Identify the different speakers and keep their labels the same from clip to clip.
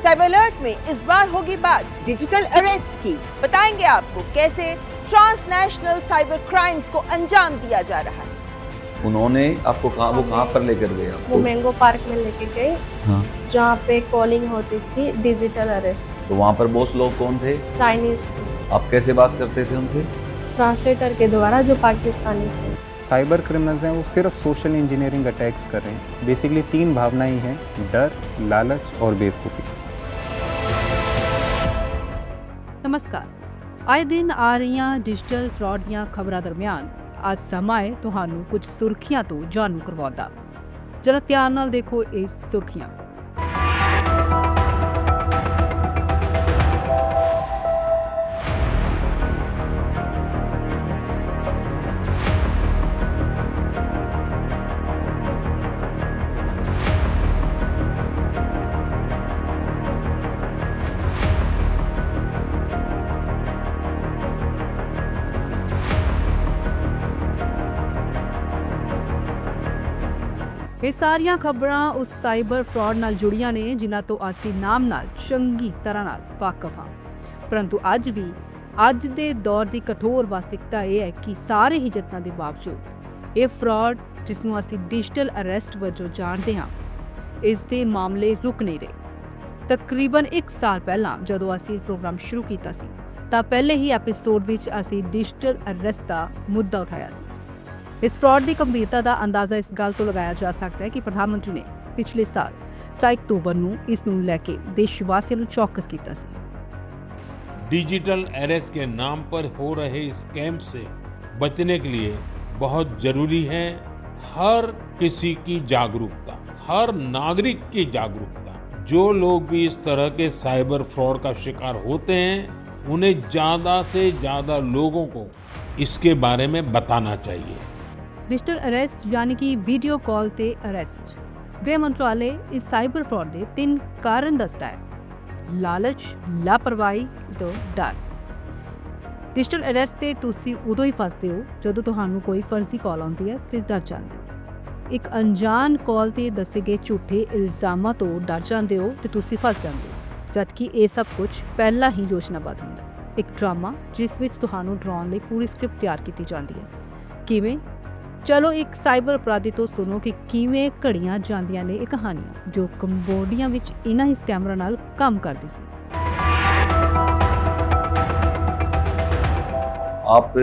Speaker 1: Cyber alert में इस बार होगी बात डिजिटल अरेस्ट की। बताएंगे आपको कैसे ट्रांसनेशनल साइबर क्राइम्स को अंजाम दिया जा रहा है।
Speaker 2: उन्होंने आपको कहाँ पर लेकर गए आपको?
Speaker 3: वो मैंगो पार्क में लेके गए,
Speaker 2: हाँ।
Speaker 3: जहाँ पे कॉलिंग होती थी डिजिटल अरेस्ट।
Speaker 2: तो वहाँ पर बॉस लोग कौन थे?
Speaker 3: चाइनीज थे।
Speaker 2: आप कैसे बात करते थे उनसे?
Speaker 3: ट्रांसलेटर के द्वारा, जो पाकिस्तानी थे।
Speaker 4: साइबर क्रिमिनल्स हैं वो सिर्फ सोशल इंजीनियरिंग अटैक्स कर रहे हैं। बेसिकली 3 भावनाएं हैं, डर, लालच और बेवकूफ़ी।
Speaker 5: नमस्कार। आए दिन आ रही डिजिटल फ्रॉड ਦੀਆਂ ਖਬਰਾਂ ਦਰਮਿਆਨ ਅੱਜ ਸਮਾਂ ਹੈ ਤੁਹਾਨੂੰ ਕੁਝ ਸੁਰਖੀਆਂ ਤੋਂ ਜਾਣੂ ਕਰਵਾਉਣ ਦਾ। ਜਰਾ ਧਿਆਨ ਨਾਲ ਦੇਖੋ ਇਸ ਸੁਰਖੀਆਂ। ਇਹ ਸਾਰੀਆਂ ਖਬਰਾਂ ਉਸ ਸਾਈਬਰ ਫਰਾਡ ਨਾਲ ਜੁੜੀਆਂ ਨੇ ਜਿਨ੍ਹਾਂ ਤੋਂ ਅਸੀਂ ਨਾਮ ਨਾਲ ਚੰਗੀ ਤਰ੍ਹਾਂ ਨਾਲ ਵਾਕਿਫ ਹਾਂ। ਪਰੰਤੂ ਅੱਜ ਦੇ ਦੌਰ ਦੀ ਕਠੋਰ ਵਾਸਤਵਿਕਤਾ ਇਹ ਹੈ ਕਿ ਸਾਰੇ ਹੀ ਯਤਨਾਂ ਦੇ ਬਾਵਜੂਦ ਇਹ ਫਰਾਡ, ਜਿਸ ਨੂੰ ਅਸੀਂ ਡਿਜੀਟਲ ਅਰੈਸਟ ਵਜੋਂ ਜਾਣਦੇ ਹਾਂ, ਇਸ ਦੇ ਮਾਮਲੇ ਰੁਕ ਨਹੀਂ ਰਹੇ। ਤਕਰੀਬਨ 1 ਸਾਲ ਪਹਿਲਾਂ ਜਦੋਂ ਅਸੀਂ ਇਹ ਪ੍ਰੋਗਰਾਮ ਸ਼ੁਰੂ ਕੀਤਾ ਸੀ ਤਾਂ ਪਹਿਲੇ ਹੀ ਐਪੀਸੋਡ ਵਿੱਚ ਅਸੀਂ ਡਿਜੀਟਲ ਅਰੈਸਟ ਦਾ ਮੁੱਦਾ ਉਠਾਇਆ ਸੀ। इस फ्रॉड की गंभीरता का अंदाज़ा इस गल तो लगाया जा सकता है कि प्रधानमंत्री ने पिछले साल 4 अक्तूबर को इस नूं लैके देशवासियों को चौकस किया सी।
Speaker 6: डिजिटल अरेस्ट के नाम पर हो रहे स्कैम से बचने के लिए बहुत जरूरी है हर किसी की जागरूकता, हर नागरिक की जागरूकता। जो लोग भी इस तरह के साइबर फ्रॉड का शिकार होते हैं उन्हें ज्यादा से ज्यादा लोगों को इसके बारे में बताना चाहिए।
Speaker 5: डिजिटल अरेस्ट यानी कि वीडियो कॉल ते अरेस्ट। गृह मंत्रालय इस साइबर फ्रॉड के 3 कारण दसदा है: लालच, लापरवाही तो डर। डिजिटल अरेस्ट ते तुसी उदों ही फसदे हो जदों तुहानू कोई फर्जी कॉल आउंदी है ते डर जांदे हो। एक अनजान कॉल ते दसे गए झूठे इल्जामां तो डर जांदे हो ते तुसी फस जांदे हो, जबकि ये सब कुछ पहला ही योजनाबद्ध हुंदा है। एक ड्रामा जिस विच तुहानू डराउण लई पूरी स्क्रिप्ट तैयार की जाती है। किवें? चलो एक साइबर अपराधी तो सुनो कि किवें घड़ियां जांदियां ने ये कहानियां जो कंबोडिया विच इन्हां ही स्कैमरां नाल काम करदी सी।
Speaker 2: आप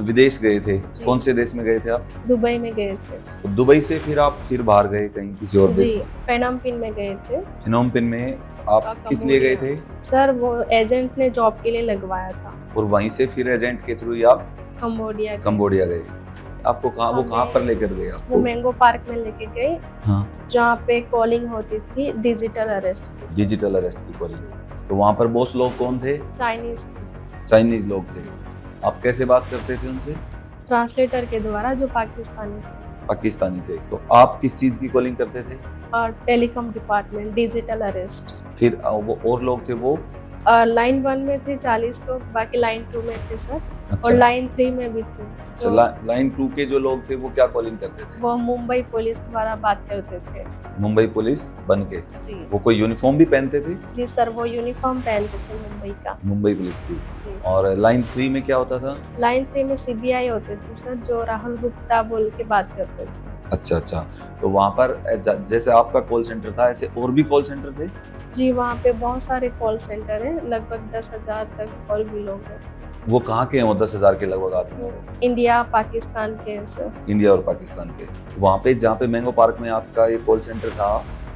Speaker 2: विदेश गए थे, कौन से देश में गए थे आप?
Speaker 3: दुबई में गए थे।
Speaker 2: तो दुबई से फिर आप बाहर गए कहीं किसी और देश में?
Speaker 3: फेनोम पिन में गए थे।
Speaker 2: फिनोम पिन में आप किस लिए गए थे?
Speaker 3: सर वो एजेंट ने जॉब के लिए लगवाया था।
Speaker 2: और वहीं से फिर एजेंट के थ्रू ही आप कंबोडिया गए। आपको कहाँ पर लेकर गए आपको?
Speaker 3: वो मैंगो पार्क में लेके गए,
Speaker 2: हाँ।
Speaker 3: जहाँ पे कॉलिंग होती थी डिजिटल अरेस्ट की।
Speaker 2: डिजिटल अरेस्ट की कॉलिंग। तो वहाँ पर बॉस लोग कौन थे?
Speaker 3: चाइनीज थे।
Speaker 2: चाइनीज लोग थे। आप कैसे बात करते थे उनसे?
Speaker 3: ट्रांसलेटर के द्वारा, जो पाकिस्तानी थे।
Speaker 2: पाकिस्तानी थे। तो आप किस चीज की कॉलिंग करते थे?
Speaker 3: और टेलीकॉम डिपार्टमेंट, डिजिटल अरेस्ट।
Speaker 2: फिर वो और लोग थे वो?
Speaker 3: लाइन 1 में थे 40 लोग, बाकी लाइन 2 में थे सर।
Speaker 2: अच्छा।
Speaker 3: और लाइन 3 में भी थे।
Speaker 2: तो लाइन 2 के जो लोग थे वो क्या कॉलिंग करते थे?
Speaker 3: वो मुंबई पुलिस द्वारा बात करते थे।
Speaker 2: मुंबई पुलिस बन के?
Speaker 3: जी।
Speaker 2: वो कोई यूनिफॉर्म भी पहनते थे?
Speaker 3: जी सर, वो यूनिफॉर्म पहनते थे मुंबई का।
Speaker 2: मुंबई पुलिस की।
Speaker 3: जी।
Speaker 2: और लाइन 3 में क्या होता था?
Speaker 3: लाइन 3 में CBI होते थे सर, जो राहुल गुप्ता बोल के बात करते थे।
Speaker 2: अच्छा। तो वहाँ पर जैसे आपका कॉल सेंटर था, ऐसे और भी कॉल सेंटर थे?
Speaker 3: जी, वहाँ पे बहुत सारे कॉल सेंटर हैं, लगभग 10,000 तक कॉल भी लोग हैं।
Speaker 2: वो कहाँ के हैं वो 10,000 के लगभग आदमी?
Speaker 3: इंडिया पाकिस्तान के हैं सर।
Speaker 2: इंडिया और पाकिस्तान के। वहाँ पे जहाँ पे मैंगो पार्क में आपका ये कॉल सेंटर था,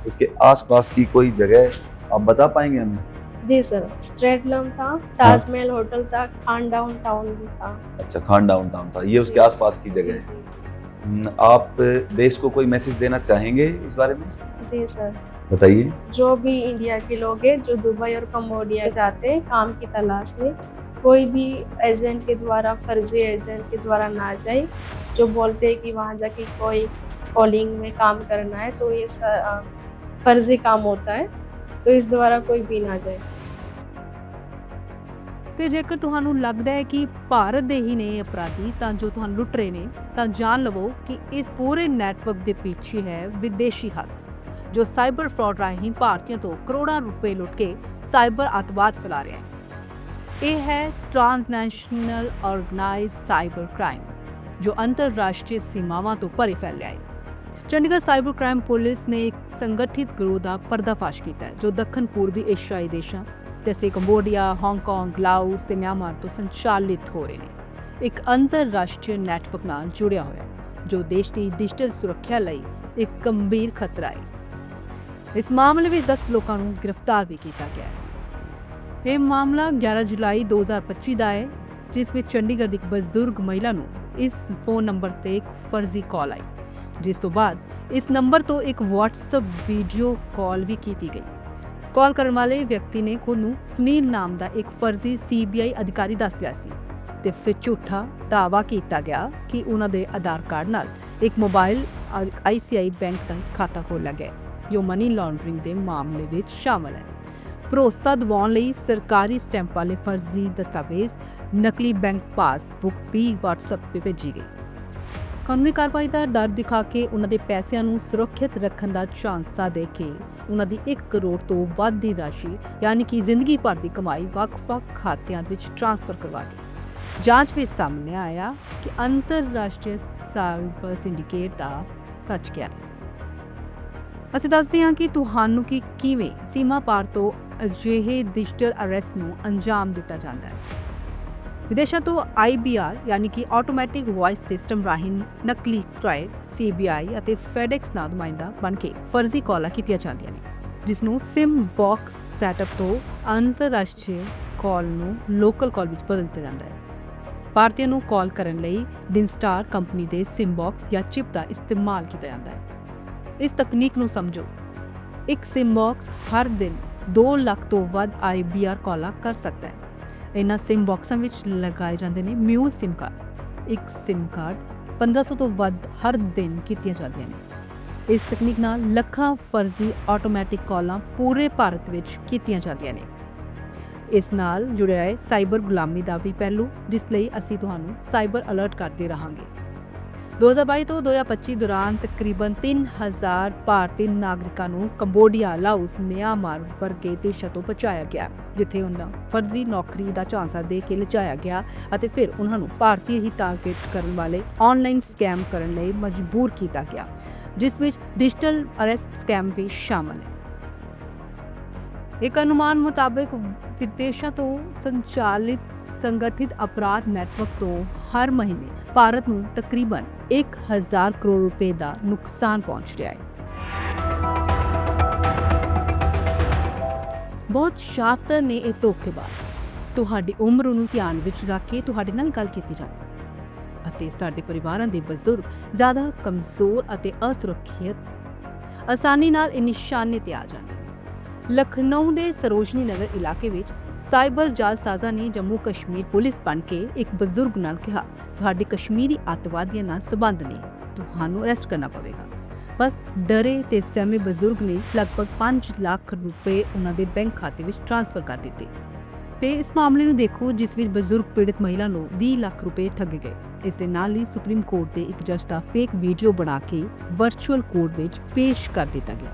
Speaker 2: उसके आसपास की कोई जगह आप बता पाएंगे हमें?
Speaker 3: जी सर, स्ट्रेटलम था, ताजमहल होटल था, खान डाउन टाउन भी था।
Speaker 2: अच्छा, खान डाउन टाउन था, ये उसके आसपास की जगह है। आप देश को कोई मैसेज देना चाहेंगे इस बारे में?
Speaker 3: जी सर,
Speaker 2: बताइए।
Speaker 3: जो भी इंडिया के लोग हैं जो दुबई और कंबोडिया जाते हैं काम की तलाश में, कोई भी एजेंट के द्वारा, फर्जी एजेंट के द्वारा ना जाए, जो बोलते हैं कि वहाँ जाके कोई कॉलिंग में काम करना है, तो ये फर्जी काम होता है, तो इस द्वारा कोई भी ना जाए।
Speaker 5: ਤੇ ਜੇਕਰ ਤੁਹਾਨੂੰ ਲੱਗਦਾ ਹੈ ਕਿ ਭਾਰਤ ਦੇ ਹੀ ਨੇ ਅਪਰਾਧੀ ਤਾਂ ਜੋ ਤੁਹਾਨੂੰ ਲੁੱਟ ਰਹੇ ਨੇ, ਤਾਂ ਜਾਣ ਲਵੋ ਕਿ ਇਸ ਪੂਰੇ ਨੈਟਵਰਕ ਦੇ ਪਿੱਛੇ ਹੈ ਵਿਦੇਸ਼ੀ ਹੱਥ, ਜੋ ਸਾਈਬਰ ਫਰਾਡ ਰਾਹੀਂ ਭਾਰਤੀਆਂ ਤੋਂ ਕਰੋੜਾਂ ਰੁਪਏ ਲੁੱਟ ਕੇ ਸਾਈਬਰ ਅੱਤਵਾਦ ਫੈਲਾ ਰਿਹਾ ਹੈ। ਇਹ ਹੈ ਟ੍ਰਾਂਸਨੈਸ਼ਨਲ ਆਰਗੇਨਾਈਜ਼ਡ ਸਾਈਬਰ ਕ੍ਰਾਈਮ ਜੋ ਅੰਤਰਰਾਸ਼ਟਰੀ ਸੀਮਾਵਾਂ ਤੋਂ ਪਰੇ ਫੈਲਿਆ ਹੈ। ਚੰਡੀਗੜ੍ਹ ਸਾਈਬਰ ਕ੍ਰਾਈਮ ਪੁਲਿਸ ਨੇ ਇੱਕ ਸੰਗਠਿਤ ਗਰੋਹ ਦਾ ਪਰਦਾਫਾਸ਼ ਕੀਤਾ ਹੈ ਜੋ ਦੱਖਣ ਪੂਰਬੀ ਏਸ਼ੀਆਈ ਦੇਸ਼ਾਂ ਜੈਸੇ ਕੰਬੋਡੀਆ, ਹਾਂਗਕਾਂਗ, ਲਾਓਸ ਤੇ ਮਿਆਂਮਾਰ ਤੋਂ ਸੰਚਾਲਿਤ ਹੋ ਰਹੇ ਨੇ। ਇੱਕ ਅੰਤਰਰਾਸ਼ਟਰੀ ਨੈਟਵਰਕ ਨਾਲ ਜੁੜਿਆ ਹੋਇਆ ਹੈ ਜੋ ਦੇਸ਼ ਦੀ ਡਿਜੀਟਲ ਸੁਰੱਖਿਆ ਲਈ ਇੱਕ ਗੰਭੀਰ ਖਤਰਾ ਹੈ। ਇਸ ਮਾਮਲੇ ਵਿੱਚ 10 ਲੋਕਾਂ ਨੂੰ ਗ੍ਰਿਫਤਾਰ ਵੀ ਕੀਤਾ ਗਿਆ ਹੈ। ਇਹ ਮਾਮਲਾ 11 ਜੁਲਾਈ 2025 ਦਾ ਹੈ ਜਿਸ ਵਿੱਚ ਚੰਡੀਗੜ੍ਹ ਦੀ ਇੱਕ ਬਜ਼ੁਰਗ ਮਹਿਲਾ ਨੂੰ ਇਸ ਫੋਨ ਨੰਬਰ ਤੇ ਇੱਕ ਫਰਜ਼ੀ ਕਾਲ ਆਈ, ਜਿਸ ਤੋਂ ਬਾਅਦ ਇਸ ਨੰਬਰ ਤੋਂ ਇੱਕ WhatsApp ਵੀਡੀਓ ਕਾਲ ਵੀ ਕੀਤੀ ਗਈ। ਕਾਲ ਕਰਨ ਵਾਲੇ ਵਿਅਕਤੀ ਨੇ ਖੁਦ ਨੂੰ ਸੁਨੀਲ ਨਾਮ ਦਾ ਇੱਕ ਫਰਜ਼ੀ CBI ਅਧਿਕਾਰੀ ਦੱਸ ਰਿਹਾ ਸੀ ਤੇ ਫਿਰ ਝੂਠਾ ਦਾਅਵਾ ਕੀਤਾ ਗਿਆ ਕਿ ਉਹਨਾਂ ਦੇ ਆਧਾਰ ਕਾਰਡ ਨਾਲ ਇੱਕ ਮੋਬਾਈਲ ICICI ਬੈਂਕ ਦਾ ਖਾਤਾ ਖੋਲ੍ਹਿਆ ਗਿਆ ਜੋ ਮਨੀ ਲਾਂਡਰਿੰਗ ਦੇ ਮਾਮਲੇ ਵਿੱਚ ਸ਼ਾਮਲ ਹੈ। ਭਰੋਸਾ ਦਿਵਾਉਣ ਲਈ ਸਰਕਾਰੀ ਸਟੈਂਪ ਵਾਲੇ ਫਰਜ਼ੀ ਦਸਤਾਵੇਜ਼, ਨਕਲੀ ਬੈਂਕ ਪਾਸਬੁੱਕ ਵੀ WhatsApp ਤੇ ਭੇਜੀ ਗਈ। ਕਾਨੂੰਨੀ ਕਾਰਵਾਈ ਦਾ ਡਰ ਦਿਖਾ ਕੇ ਉਹਨਾਂ ਦੇ ਪੈਸਿਆਂ ਨੂੰ ਸੁਰੱਖਿਅਤ ਰੱਖਣ ਦਾ ਝਾਂਸਾ ਦੇ ਕੇ ਉਹਨਾਂ ਦੀ 1 ਕਰੋੜ ਤੋਂ ਵੱਧ ਦੀ ਰਾਸ਼ੀ ਯਾਨੀ ਕਿ ਜ਼ਿੰਦਗੀ ਭਰ ਦੀ ਕਮਾਈ ਵੱਖ-ਵੱਖ ਖਾਤਿਆਂ ਵਿੱਚ ਟ੍ਰਾਂਸਫਰ ਕਰਵਾ ਦਿੱਤੀ। ਜਾਂਚ ਵਿੱਚ ਸਾਹਮਣੇ ਆਇਆ ਕਿ ਅੰਤਰਰਾਸ਼ਟਰੀ ਸਾਈਬਰ ਸਿੰਡੀਕੇਟ ਦਾ ਸੱਚ ਕਿਹਾ ਹੈ। ਅਸੀਂ ਦੱਸਦੇ ਹਾਂ ਕਿ ਤੁਹਾਨੂੰ ਕਿ ਕਿਵੇਂ ਸੀਮਾ ਪਾਰ ਤੋਂ ਅਜਿਹੇ ਡਿਜੀਟਲ ਅਰੈਸਟ ਨੂੰ ਅੰਜਾਮ ਦਿੱਤਾ ਜਾਂਦਾ ਹੈ। ਵਿਦੇਸ਼ਾਂ ਤੋਂ IBR ਯਾਨੀ ਕਿ ਆਟੋਮੈਟਿਕ ਵੌਇਸ ਸਿਸਟਮ ਰਾਹੀਂ ਨਕਲੀ ਕ੍ਰਾਈ, CBI ਅਤੇ FedEx ਨਾਲ ਨੁਮਾਇੰਦਾ ਬਣ ਕੇ ਫਰਜ਼ੀ ਕਾਲਾਂ ਕੀਤੀਆਂ ਜਾਂਦੀਆਂ ਨੇ, ਜਿਸ ਨੂੰ SIM ਬਾਕਸ ਸੈਟਅਪ ਤੋਂ ਅੰਤਰਰਾਸ਼ਟਰੀ ਕਾਲ ਨੂੰ ਲੋਕਲ ਕਾਲ ਵਿੱਚ ਬਦਲ ਦਿੱਤਾ ਜਾਂਦਾ ਹੈ। ਭਾਰਤੀਆਂ ਨੂੰ ਕਾਲ ਕਰਨ ਲਈ ਡਿਨਸਟਾਰ ਕੰਪਨੀ ਦੇ SIM ਬਾਕਸ ਜਾਂ ਚਿਪ ਦਾ ਇਸਤੇਮਾਲ ਕੀਤਾ ਜਾਂਦਾ ਹੈ। ਇਸ ਤਕਨੀਕ ਨੂੰ ਸਮਝੋ। ਇੱਕ SIM ਬਾਕਸ ਹਰ ਦਿਨ 2 ਲੱਖ ਤੋਂ ਵੱਧ IBR ਕਾਲਾਂ ਕਰ ਸਕਦਾ ਹੈ। ਇਹਨਾਂ SIM ਬਾਕਸਾਂ ਵਿੱਚ ਲਗਾਏ ਜਾਂਦੇ ਨੇ ਮਿਊਲ SIM ਕਾਰਡ। ਇੱਕ SIM ਕਾਰਡ 1500 ਤੋਂ ਵੱਧ ਹਰ ਦਿਨ ਕੀਤੀਆਂ ਜਾਂਦੀਆਂ ਨੇ। ਇਸ ਤਕਨੀਕ ਨਾਲ ਲੱਖਾਂ ਫਰਜ਼ੀ ਆਟੋਮੈਟਿਕ ਕਾਲਾਂ ਪੂਰੇ ਭਾਰਤ ਵਿੱਚ ਕੀਤੀਆਂ ਜਾਂਦੀਆਂ ਨੇ। ਇਸ ਨਾਲ ਜੁੜਿਆ ਹੈ ਸਾਈਬਰ ਗੁਲਾਮੀ ਦਾ ਵੀ ਪਹਿਲੂ, ਜਿਸ ਲਈ ਅਸੀਂ ਤੁਹਾਨੂੰ ਸਾਈਬਰ ਅਲਰਟ ਕਰਦੇ ਰਹਾਂਗੇ। 2022 ਤੋਂ 2025 ਦੌਰਾਨ ਤਕਰੀਬਨ 3000 ਭਾਰਤੀ ਨਾਗਰਿਕਾਂ ਨੂੰ ਕੰਬੋਡੀਆ, ਲਾਓਸ, ਮਿਆਂਮਾਰ ਵਰਗੇ ਦੇਸ਼ਾਂ ਤੋਂ ਬਚਾਇਆ ਗਿਆ, ਜਿੱਥੇ ਉਹਨਾਂ ਫਰਜ਼ੀ ਨੌਕਰੀ ਦਾ ਝਾਂਸਾ ਦੇ ਕੇ ਲਿਜਾਇਆ ਗਿਆ ਅਤੇ ਫਿਰ ਉਹਨਾਂ ਨੂੰ ਭਾਰਤੀ ਹੀ ਟਾਰਗੇਟ ਕਰਨ ਵਾਲੇ ਆਨਲਾਈਨ ਸਕੈਮ ਕਰਨ ਲਈ ਮਜਬੂਰ ਕੀਤਾ ਗਿਆ, ਜਿਸ ਵਿੱਚ ਡਿਜੀਟਲ ਅਰੈਸਟ ਸਕੈਮ ਵੀ ਸ਼ਾਮਲ ਹੈ। ਇੱਕ ਅਨੁਮਾਨ ਮੁਤਾਬਕ ਵਿਦੇਸ਼ਾਂ ਤੋਂ ਸੰਚਾਲਿਤ ਸੰਗਠਿਤ ਅਪਰਾਧ ਨੈਟਵਰਕ ਤੋਂ ਹਰ ਮਹੀਨੇ ਭਾਰਤ ਨੂੰ ਤਕਰੀਬਨ 1000 ਕਰੋੜ ਰੁਪਏ ਦਾ ਨੁਕਸਾਨ ਪਹੁੰਚ ਰਿਹਾ ਹੈ। ਬਹੁਤ ਸ਼ਾਤਰ ਨੇ ਇਹ ਧੋਖੇਬਾਜ਼। ਤੁਹਾਡੀ ਉਮਰ ਨੂੰ ਧਿਆਨ ਵਿੱਚ ਰੱਖ ਕੇ ਤੁਹਾਡੇ ਨਾਲ ਗੱਲ ਕੀਤੀ ਜਾਂਦੀ ਅਤੇ ਸਾਡੇ ਪਰਿਵਾਰਾਂ ਦੇ ਬਜ਼ੁਰਗ ਜ਼ਿਆਦਾ ਕਮਜ਼ੋਰ ਅਤੇ ਅਸੁਰੱਖਿਅਤ ਆਸਾਨੀ ਨਾਲ ਇਹ ਨਿਸ਼ਾਨੇ ਤੇ ਆ ਜਾਂਦੇ ਨੇ। ਲਖਨਊ ਦੇ ਸਰੋਜਨੀ ਨਗਰ ਇਲਾਕੇ ਵਿੱਚ ਸਾਈਬਰ ਜਾਲਸਾਜ਼ਾਂ ਨੇ ਜੰਮੂ ਕਸ਼ਮੀਰ ਪੁਲਿਸ ਬਣ ਕੇ ਇੱਕ ਬਜ਼ੁਰਗ ਨਾਲ ਕਿਹਾ, ਤੁਹਾਡੇ ਕਸ਼ਮੀਰੀ ਅੱਤਵਾਦੀਆਂ ਨਾਲ ਸੰਬੰਧ ਨਹੀਂ, ਤੁਹਾਨੂੰ ਅਰੈਸਟ ਕਰਨਾ ਪਵੇਗਾ। ਬਸ ਡਰੇ ਤੇ ਸਹਿਮੇ ਬਜ਼ੁਰਗ ਨੇ ਲਗਭਗ 5 ਲੱਖ ਰੁਪਏ ਉਹਨਾਂ ਦੇ ਬੈਂਕ ਖਾਤੇ ਵਿੱਚ ਟ੍ਰਾਂਸਫਰ ਕਰ ਦਿੱਤੇ। ਤੇ ਇਸ ਮਾਮਲੇ ਨੂੰ ਦੇਖੋ ਜਿਸ ਵਿੱਚ ਬਜ਼ੁਰਗ ਪੀੜਤ ਮਹਿਲਾ ਨੂੰ 20 ਲੱਖ ਰੁਪਏ ਠੱਗੇ ਗਏ। ਇਸ ਦੇ ਨਾਲ ਹੀ ਸੁਪਰੀਮ ਕੋਰਟ ਦੇ ਇੱਕ ਜੱਜ ਦਾ ਫੇਕ ਵੀਡੀਓ बना के वर्चुअल कोर्ट में पेश कर दिया गया।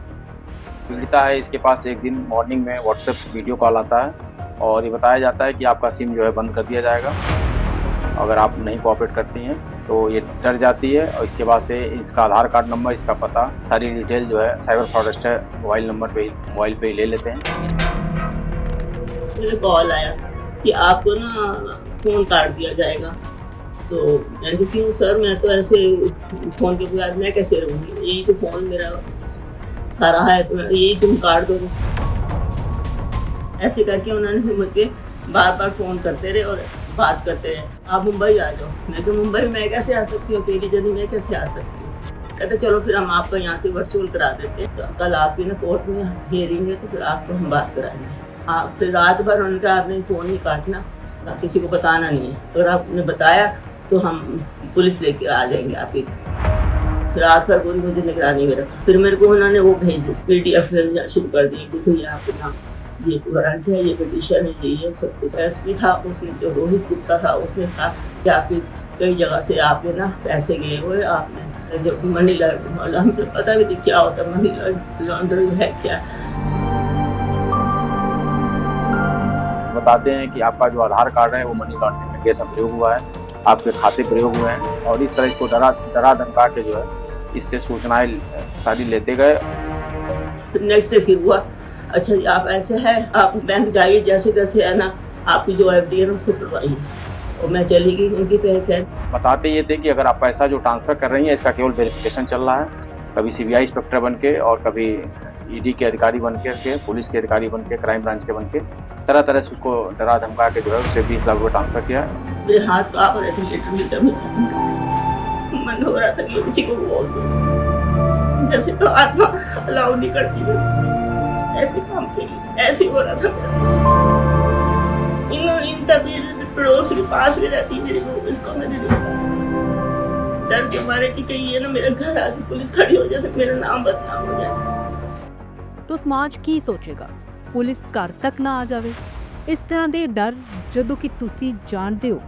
Speaker 7: पीड़िता है, इसके पास एक दिन मॉर्निंग में व्हाट्सएप वीडियो कॉल आता है और ये बताया जाता है कि आपका सिम जो है बंद कर दिया जाएगा अगर आप नहीं कोऑपरेट करती हैं। तो ये डर जाती है और इसके बाद से इसका आधार कार्ड नंबर, इसका पता, सारी डिटेल जो है साइबर फ्रॉडस्टर मोबाइल नंबर पे मोबाइल पे ले लेते हैं।
Speaker 8: मुझे कॉल आया कि आपको ना फ़ोन काट दिया जाएगा। तो मैंने कहा क्यों सर, मैं तो ऐसे फ़ोन के बगैर मैं कैसे रहूँगी, यही तो फ़ोन मेरा सारा है, तो यही तुम काट दो। ऐसे करके उन्होंने फिर मुझे बार बार फ़ोन करते रहे और बात करते रहे, आप मुंबई आ जाओ। मैं तो मुंबई में कैसे आ सकती हूँ, अकेली जल्दी मैं कैसे आ सकती हूँ। कहते चलो फिर हम आपका यहाँ से वर्चुअल करा देते हैं, तो कल आपकी ना कोर्ट में हियरिंग है, तो फिर आपको हम बात कराएंगे। आप फिर रात भर उनका आपने फ़ोन नहीं काटना, किसी को बताना नहीं है, अगर आपने बताया तो हम पुलिस लेके आ जाएंगे आपकी। फिर रात भर पूरी मुझे निगरानी में रखा। फिर मेरे को उन्होंने वो भेज दी PDF शुरू कर दी कि तो ये आपके नाम ये वारंट है, ये पिटीशन है, ये सब कुछ। SP था उसने, जो रोहित गुप्ता था, उसने कहा कि आपकी कई जगह से आपके ना पैसे गए हुए, आपने जब मनी लॉन्ड्रिंग वाला, हमें तो पता भी नहीं क्या होता मनी लॉन्ड्रिंग है क्या।
Speaker 7: बताते हैं कि आपका जो आधार कार्ड है वो मनी लॉन्ड्रिंग में केस में प्रयोग हुआ है, आपके खाते प्रयोग हुए हैं, और इस तरह इसको डरा धमका के जो है इससे सूचनाएं सारी लेते गए।
Speaker 8: फिर नेक्स्ट डे फिर हुआ, अच्छा जी आप ऐसे हैं, आप बैंक जाइए, जैसे तैसे है ना आपकी जो FD है उसको खुलवाइए। और मैं चली गई उनकी पे।
Speaker 7: बताते ये थे कि अगर आप पैसा जो ट्रांसफर कर रही हैं इसका केवल वेरिफिकेशन चल रहा है, कभी CBI इंस्पेक्टर बन के और कभी ED के अधिकारी बन के, पुलिस के अधिकारी बन के, क्राइम ब्रांच के बन के, तरह तरह से उसको डरा धमका के जो है उससे 20 लाख रुपये ट्रांसफर किया।
Speaker 8: मेरे हाथ कांप रहे थे, लेटर में कमी से मन हो रहा था कि किसी को बोल दूं, जैसे तो आत्मा अलाउ नहीं करती है ऐसे काम के लिए। ऐसे हो रहा था इन तभी पड़ोस के पास में रहती मेरी बहू, इसको मैंने डर के मारे कि कहीं ये ना मेरे घर आके पुलिस खड़ी हो जाए, मेरा नाम बदनाम हो जाए।
Speaker 5: तो समाज ਕੀ ਸੋਚੇਗਾ? ਪੁਲਿਸ ਘਰ ਤੱਕ ਨਾ ਆ ਜਾਵੇ। ਇਸ ਤਰ੍ਹਾਂ ਦੇ ਡਰ ਜਦੋਂ ਕਿ ਤੁਸੀਂ ਜਾਣਦੇ ਹੋ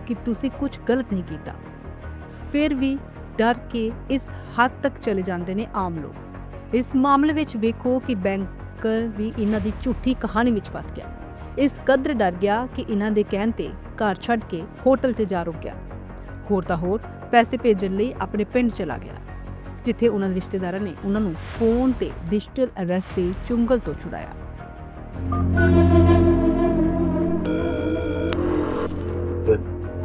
Speaker 5: ਕਿ ਤੁਸੀਂ ਕੁਝ ਗਲਤ ਨਹੀਂ ਕੀਤਾ, ਫਿਰ ਵੀ ਡਰ ਕੇ ਇਸ ਹੱਦ ਤੱਕ ਚਲੇ ਜਾਂਦੇ ਨੇ ਆਮ ਲੋਕ। ਇਸ ਮਾਮਲੇ ਵਿੱਚ ਵੇਖੋ ਕਿ ਬੈਂਕਰ ਵੀ ਇਹਨਾਂ ਦੀ ਝੂਠੀ ਕਹਾਣੀ ਵਿੱਚ ਫਸ ਗਿਆ। ਇਸ ਕਦਰ ਡਰ ਗਿਆ ਕਿ ਇਹਨਾਂ ਦੇ ਕਹਿਣ ਤੇ ਘਰ ਛੱਡ ਕੇ ਹੋਟਲ ਤੇ ਜਾ ਰੁਕ ਗਿਆ। ਹੋਰ ਤਾਂ ਹੋਰ ਪੈਸੇ ਭੇਜਣ ਲਈ ਆਪਣੇ ਪਿੰਡ ਚਲਾ ਗਿਆ, ਜਿੱਥੇ ਉਹਨਾਂ ਦੇ ਰਿਸ਼ਤੇਦਾਰਾਂ ਨੇ ਉਹਨਾਂ ਨੂੰ ਫੋਨ ਤੇ ਡਿਜੀਟਲ ਅਰੈਸਟ ਦੇ ਚੁੰਗਲ ਤੋਂ ਛੁਡਾਇਆ।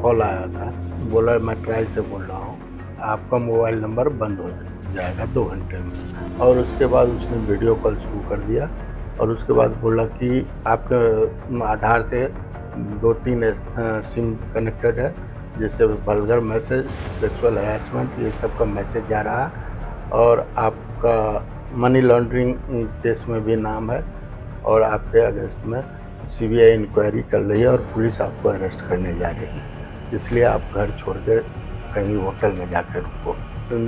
Speaker 9: कॉल आया था, बोला मैं ट्राई से बोल रहा हूँ, आपका मोबाइल नंबर बंद हो जाएगा 2 घंटे में। और उसके बाद उसने वीडियो कॉल शुरू कर दिया और उसके बाद बोला कि आपके आधार से 2-3 सिम कनेक्टेड है, जिससे वल्गर मैसेज, सेक्सुअल हैरेसमेंट ये सब का मैसेज जा रहा है, और आपका मनी लॉन्ड्रिंग केस में भी नाम है, और आपके अगेंस्ट में CBI इंक्वायरी चल रही है और पुलिस आपको अरेस्ट करने जा रही है, इसलिए आप घर छोड़ के कहीं होटल में जाकर रुको।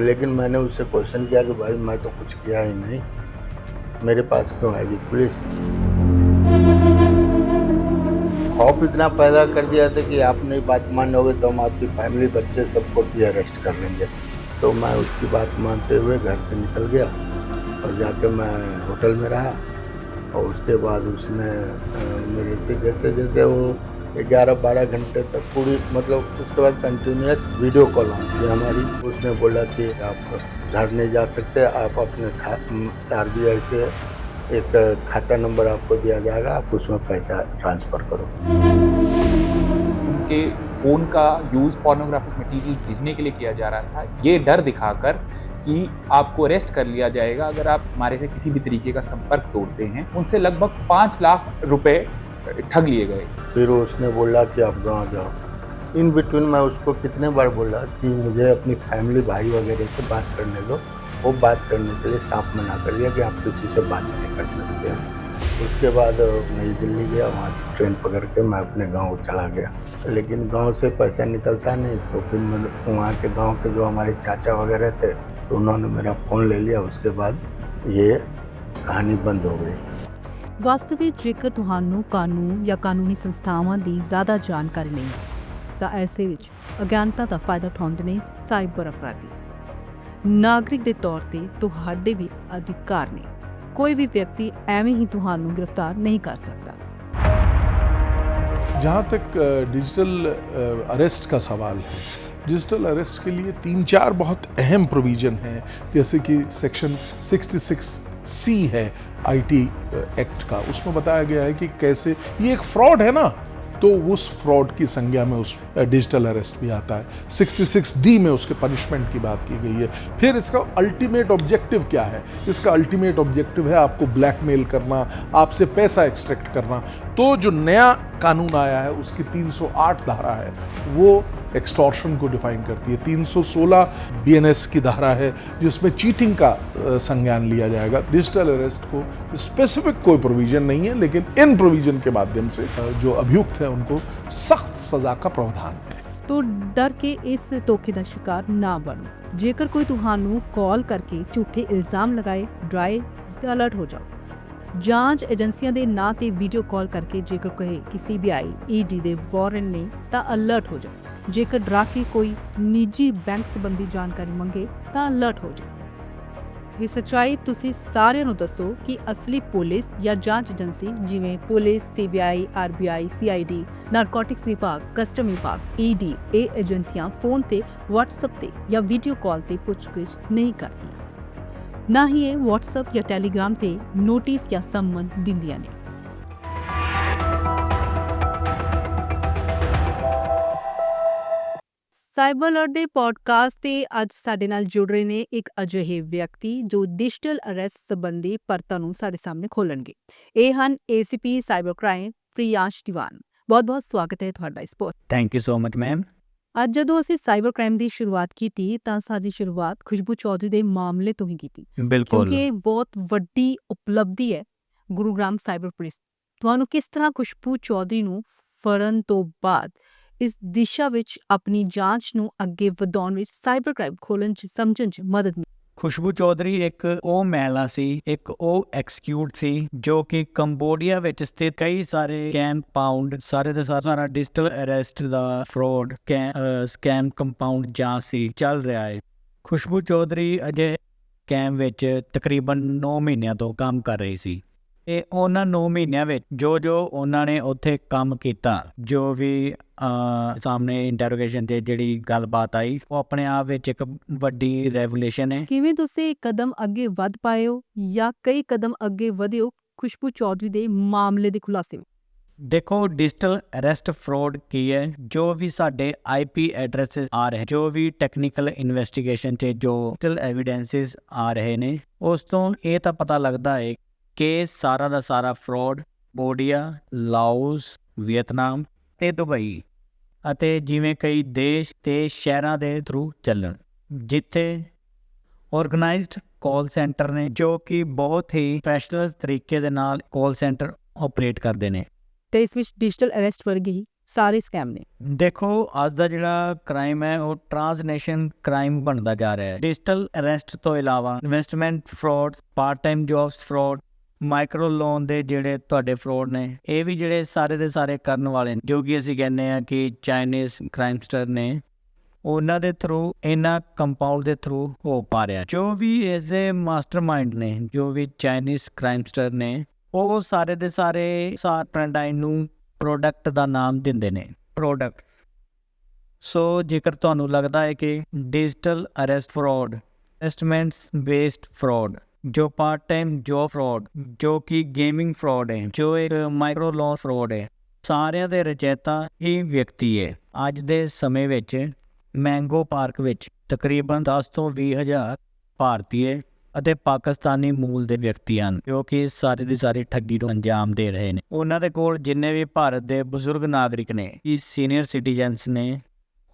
Speaker 9: लेकिन मैंने उससे क्वेश्चन किया कि भाई मैं तो कुछ किया ही नहीं, मेरे पास क्यों आएगी पुलिस। खौफ इतना पैदा कर दिया था कि आप नहीं बात मानोगे तो हम आपकी फैमिली, बच्चे सबको भी अरेस्ट कर लेंगे। तो मैं उसकी बात मानते हुए घर से निकल गया और जाकर मैं होटल में रहा, और उसके बाद उसने मेरे से जैसे जैसे वो 11-12 घंटे तक पूरी, मतलब उसके बाद कंटिन्यूस वीडियो कॉल आती है हमारी। उसने बोला कि आप घर नहीं जा सकते, आप अपने RBI से एक खाता नंबर आपको दिया जाएगा, आप उसमें पैसा ट्रांसफ़र करो।
Speaker 10: उनके फ़ोन का यूज़ पोर्नोग्राफिक मटीरियल भेजने के लिए किया जा रहा था, ये डर दिखाकर कि आपको अरेस्ट कर लिया जाएगा अगर आप हमारे से किसी भी तरीके का संपर्क तोड़ते हैं। उनसे लगभग 5 लाख रुपए ठग लिए गए।
Speaker 9: फिर उसने बोला कि आप गाँव जाओ। इन बिटवीन मैं उसको कितने बार बोला कि मुझे अपनी फैमिली, भाई वगैरह से बात करने दो, वो बात करने के लिए साफ मना कर दिया कि आप किसी से बात नहीं कर सकते हैं। उसके बाद नई दिल्ली गया, वहाँ से ट्रेन पकड़ के मैं अपने गांव चला गया, लेकिन गांव से पैसा निकलता नहीं। तो फिर मैं वहाँ के गांव के जो हमारे चाचा वगैरह थे, तो उन्होंने मेरा फ़ोन ले लिया। उसके बाद ये कहानी बंद हो गई।
Speaker 5: ਵਾਸਤਵ ਵਿੱਚ ਜੇਕਰ ਤੁਹਾਨੂੰ ਕਾਨੂੰਨ ਜਾਂ ਕਾਨੂੰਨੀ ਸੰਸਥਾਵਾਂ ਦੀ ਜ਼ਿਆਦਾ ਜਾਣਕਾਰੀ ਨਹੀਂ ਹੈ ਤਾਂ ਐਸੇ ਵਿੱਚ ਅਗਿਆਨਤਾ ਦਾ ਫਾਇਦਾ ਉਠਾਉਂਦੇ ਨੇ ਸਾਈਬਰ ਅਪਰਾਧੀ। ਨਾਗਰਿਕ ਦੇ ਤੌਰ ਤੇ ਤੁਹਾਡੇ ਵੀ ਅਧਿਕਾਰ ਨੇ, ਕੋਈ ਵੀ ਵਿਅਕਤੀ ਐਵੇਂ ਹੀ ਤੁਹਾਨੂੰ ਗ੍ਰਿਫਤਾਰ नहीं कर सकता।
Speaker 11: जहाँ तक डिजिटल अरेस्ट का सवाल है, डिजिटल अरेस्ट के लिए 3-4 बहुत अहम प्रोविज़न हैं, जैसे कि सेक्शन 66C है IT एक्ट का। उसमें बताया गया है कि कैसे ये एक फ्रॉड है ना, तो उस फ्रॉड की संज्ञा में उस डिजिटल अरेस्ट भी आता है। 66D में उसके पनिशमेंट की बात की गई है। फिर इसका अल्टीमेट ऑब्जेक्टिव क्या है? इसका अल्टीमेट ऑब्जेक्टिव है आपको ब्लैकमेल करना, आपसे पैसा एक्सट्रैक्ट करना। तो जो नया कानून आया है उसकी 308 धारा है, वो एक्सटॉर्शन को डिफाइन करती है। 316 BNS की धारा है जिसमें चीटिंग का संज्ञान लिया जाएगा। डिजिटल अरेस्ट को स्पेसिफिक कोई प्रोविज़न नहीं है, लेकिन इन प्रोविज़न के माध्यम से जो अभियुक्त है उनको सख्त सज़ा का प्रावधान है।
Speaker 5: तो डर के इस धोखे का शिकार ना बनो। जेकर कोई तुहानू कॉल करके झूठे इल्ज़ाम लगाए, डराए तो अलर्ट हो जाओ। ਜਾਂਚ ਏਜੰਸੀਆਂ ਦੇ ਨਾਂ ਤੇ ਵੀਡੀਓ ਕਾਲ ਕਰਕੇ ਜੇਕਰ ਕਹੇ ਕਿ CBI ED ਦੇ ਵਾਰੰਟ ਨੇ ਤਾਂ ਅਲਰਟ ਹੋ ਜਾਓ। ਜੇਕਰ ਡਰਾ ਕੇ ਕੋਈ ਨਿੱਜੀ ਬੈਂਕ ਸੰਬੰਧੀ ਜਾਣਕਾਰੀ ਮੰਗੇ ਤਾਂ ਅਲਰਟ ਹੋ ਜਾਓ। ਇਹ ਸੱਚਾਈ ਤੁਸੀਂ ਸਾਰਿਆਂ ਨੂੰ ਦੱਸੋ ਕਿ ਅਸਲੀ ਪੁਲਿਸ ਜਾਂ ਜਾਂਚ ਏਜੰਸੀ ਜਿਵੇਂ police, CBI, RBI, CID, narcotics ਵਿਭਾਗ, ਕਸਟਮ ਵਿਭਾਗ, ED ਇਹ ਏਜੰਸੀਆਂ ਫੋਨ ਤੇ, WhatsApp ਤੇ ਜਾਂ ਵੀਡੀਓ ਕਾਲ ਤੇ ਪੁੱਛਗਿੱਛ ਨਹੀਂ ਕਰਦੀਆਂ। ਨਾ ਹੀ ਇਹ WhatsApp ਜਾਂ ਟੈਲੀਗ੍ਰਾਮ ਤੇ ਨੋਟਿਸ ਜਾਂ ਸੰਮਨ ਦਿੰਦੀਆਂ ਨੇ। ਸਾਈਬਰ ਅਲਰਟ ਦੇ ਪੋਡਕਾਸਟ ਤੇ ਅੱਜ ਸਾਡੇ ਨਾਲ ਜੁੜ ਰਹੇ ਨੇ ਇੱਕ ਅਜਿਹੇ ਵਿਅਕਤੀ ਜੋ ਡਿਜੀਟਲ ਅਰੈਸਟ ਸੰਬੰਧੀ ਪਰਤਾਂ ਨੂੰ ਸਾਡੇ ਸਾਹਮਣੇ ਖੋਲਣਗੇ। ਇਹ ਹਨ ACP ਸਾਈਬਰ ਕ੍ਰਾਈਮ ਪ੍ਰਿयांश ਦੀਵਾਨ। ਬਹੁਤ-ਬਹੁਤ ਸਵਾਗਤ ਹੈ ਤੁਹਾਡਾ ਇਸ pod.
Speaker 12: Thank you so much ma'am.
Speaker 5: ਅੱਜ ਜਦੋਂ ਅਸੀਂ ਸਾਈਬਰ ਕ੍ਰਾਈਮ ਦੀ ਸ਼ੁਰੂਆਤ ਕੀਤੀ ਤਾਂ ਸਾਡੀ ਸ਼ੁਰੂਆਤ ਖੁਸ਼ਬੂ ਚੌਧਰੀ ਦੇ ਮਾਮਲੇ ਤੋਂ ਹੀ ਕੀਤੀ,
Speaker 12: ਬਿਲਕੁਲ,
Speaker 5: ਕਿਉਂਕਿ ਇਹ ਬਹੁਤ ਵੱਡੀ ਉਪਲਬਧੀ ਹੈ ਗੁਰੂਗ੍ਰਾਮ ਸਾਈਬਰ ਪੁਲਿਸ। ਤੁਹਾਨੂੰ ਕਿਸ ਤਰ੍ਹਾਂ ਖੁਸ਼ਬੂ ਚੌਧਰੀ ਨੂੰ ਫੜਨ ਤੋਂ ਬਾਅਦ ਇਸ ਦਿਸ਼ਾ ਵਿੱਚ ਆਪਣੀ ਜਾਂਚ ਨੂੰ ਅੱਗੇ ਵਧਾਉਣ ਵਿੱਚ ਸਾਈਬਰ ਕ੍ਰਾਈਮ ਖੋਲ੍ਹਣ 'ਚ ਸਮਝਣ 'ਚ ਮਦਦ ਮਿਲੀ?
Speaker 12: ਖੁਸ਼ਬੂ ਚੌਧਰੀ ਇੱਕ ਉਹ ਮਹਿਲਾ ਸੀ, ਇੱਕ ਉਹ ਐਕਸੀਕਿਊਟ ਸੀ ਜੋ ਕਿ ਕੰਬੋਡੀਆ ਵਿੱਚ ਸਥਿਤ ਕਈ ਸਾਰੇ ਕੰਪਾਊਂਡ ਸਾਰੇ ਦਾ ਸਾਰਾ ਡਿਜੀਟਲ ਅਰੈਸਟ ਦਾ ਫਰਾਡ ਸਕੈਮ ਕੰਪਾਊਂਡ ਜਾਂ ਸੀ ਚੱਲ ਰਿਹਾ ਹੈ। ਖੁਸ਼ਬੂ ਚੌਧਰੀ ਅਜੇ ਸਕੈਮ ਵਿੱਚ ਤਕਰੀਬਨ 9 ਮਹੀਨਿਆਂ ਤੋਂ ਕੰਮ ਕਰ ਰਹੀ ਸੀ। ਤੇ ਉਹਨਾਂ 9 ਮਹੀਨਿਆਂ ਵਿੱਚ ਜੋ ਉਹਨਾਂ ਨੇ ਉੱਥੇ ਕੰਮ ਕੀਤਾ, ਜੋ ਵੀ ਸਾਹਮਣੇ ਇੰਟਰੋਗੇਸ਼ਨ ਤੇ ਜਿਹੜੀ ਗੱਲਬਾਤ ਆਈ, ਉਹ ਆਪਣੇ ਆਪ ਵਿੱਚ ਇੱਕ ਵੱਡੀ ਰੈਵੋਲੂਸ਼ਨ ਹੈ।
Speaker 5: ਕਿਵੇਂ ਤੁਸੀਂ ਕਦਮ ਅੱਗੇ ਵਧ ਪਾਏ ਹੋ ਜਾਂ ਕਈ ਕਦਮ ਅੱਗੇ ਵਧੇ ਹੋ ਖੁਸ਼ਬੂ ਚੌਧਰੀ ਦੇ ਮਾਮਲੇ ਦੇ ਖੁਲਾਸੇ ਵਿੱਚ?
Speaker 12: ਦੇਖੋ, ਡਿਜੀਟਲ ਅਰੈਸਟ ਫਰਾਡ ਕੀ ਹੈ? ਜੋ ਵੀ ਸਾਡੇ IP ਐਡਰੈਸਿਸ ਆ ਰਹੇ, ਜੋ ਵੀ ਟੈਕਨੀਕਲ ਇਨਵੈਸਟੀਗੇਸ਼ਨ 'ਚ ਜੋ ਡਿਜੀਟਲ ਐਵੀਡੈਂਸਿਸ ਆ ਰਹੇ ਨੇ, ਉਸ ਤੋਂ ਇਹ ਤਾਂ ਪਤਾ ਲੱਗਦਾ ਹੈ ਕਿ ਸਾਰਾ ਦਾ ਸਾਰਾ ਫਰਾਡ ਕੰਬੋਡੀਆ, ਲਾਓਸ, ਵੀਅਤਨਾਮ ਤੇ ਦੁਬਈ ਅਤੇ ਜਿਵੇਂ ਕਈ ਦੇਸ਼ ਤੇ ਸ਼ਹਿਰਾਂ ਦੇ ਥਰੂ ਚੱਲਣ, ਜਿੱਥੇ ਆਰਗੇਨਾਈਜ਼ਡ ਕਾਲ ਸੈਂਟਰ ਨੇ ਜੋ ਕਿ ਬਹੁਤ ਹੀ ਪ੍ਰੋਫੈਸ਼ਨਲ ਤਰੀਕੇ ਦੇ ਨਾਲ ਕਾਲ ਸੈਂਟਰ ਆਪਰੇਟ ਕਰਦੇ ਨੇ।
Speaker 5: ਤੇ ਇਸ ਵਿੱਚ ਡਿਜੀਟਲ ਅਰੈਸਟ ਵਰਗੇ ਹੀ ਸਾਰੇ ਸਕੈਮ ਨੇ।
Speaker 12: ਦੇਖੋ, ਅੱਜ ਦਾ ਜਿਹੜਾ ਕ੍ਰਾਈਮ ਹੈ ਉਹ ਟ੍ਰਾਂਸਨੇਸ਼ਨ ਕ੍ਰਾਈਮ ਬਣਦਾ ਜਾ ਰਿਹਾ ਹੈ। ਡਿਜੀਟਲ ਅਰੈਸਟ ਤੋਂ ਇਲਾਵਾ investment fraud, part time jobs fraud, micro loan ਦੇ ਜਿਹੜੇ ਤੁਹਾਡੇ ਫਰਾਡ ਨੇ, ਇਹ ਵੀ ਜਿਹੜੇ ਸਾਰੇ ਦੇ ਸਾਰੇ ਕਰਨ ਵਾਲੇ ਨੇ, ਜੋ ਕਿ ਅਸੀਂ ਕਹਿੰਦੇ ਆ ਕਿ ਚਾਈਨੀਜ਼ ਕ੍ਰਾਈਮਸਟਰ ਨੇ, ਉਹਨਾਂ ਦੇ ਥਰੂ, ਇਹਨਾਂ ਕੰਪਾਊਂਡ ਦੇ ਥਰੂ ਹੋ ਪਾ ਰਿਹਾ। ਜੋ ਵੀ ਇਸ ਦੇ ਮਾਸਟਰਮਾਈਂਡ ਨੇ, ਜੋ ਵੀ ਚਾਈਨੀਜ਼ ਕ੍ਰਾਈਮਸਟਰ ਨੇ, ਉਹ ਸਾਰੇ ਦੇ ਸਾਰੇ ਟ੍ਰੈਂਡਾਈਨ ਨੂੰ ਪ੍ਰੋਡਕਟ ਦਾ ਨਾਮ ਦਿੰਦੇ ਨੇ, ਪ੍ਰੋਡਕਟਸ। ਸੋ ਜੇਕਰ ਤੁਹਾਨੂੰ ਲੱਗਦਾ ਹੈ ਕਿ digital arrest fraud, investments based fraud, ਜੋ ਪਾਰਟ ਟਾਈਮ ਜੌਬ ਫਰਾਡ, ਜੋ ਕਿ ਗੇਮਿੰਗ ਫਰਾਡ ਹੈ, ਜੋ ਇੱਕ ਮਾਈਕਰੋ ਲੋਨ ਫਰਾਡ ਹੈ, ਸਾਰਿਆਂ ਦੇ ਰਚੇਤਾ ਹੀ ਵਿਅਕਤੀ ਹੈ। ਅੱਜ ਦੇ ਸਮੇਂ ਵਿੱਚ ਮੈਂਗੋ ਪਾਰਕ ਵਿੱਚ ਤਕਰੀਬਨ 10 ਤੋਂ 20 ਹਜ਼ਾਰ ਭਾਰਤੀ ਅਤੇ ਪਾਕਿਸਤਾਨੀ ਮੂਲ ਦੇ ਵਿਅਕਤੀ ਹਨ ਜੋ ਕਿ ਸਾਰੇ ਦੀ ਸਾਰੀ ਠੱਗੀ ਨੂੰ ਅੰਜਾਮ ਦੇ ਰਹੇ ਨੇ। ਉਹਨਾਂ ਦੇ ਕੋਲ ਜਿੰਨੇ ਵੀ ਭਾਰਤ ਦੇ ਬਜ਼ੁਰਗ ਨਾਗਰਿਕ ਨੇ, ਸੀਨੀਅਰ ਸਿਟੀਜ਼ਨਸ ਨੇ,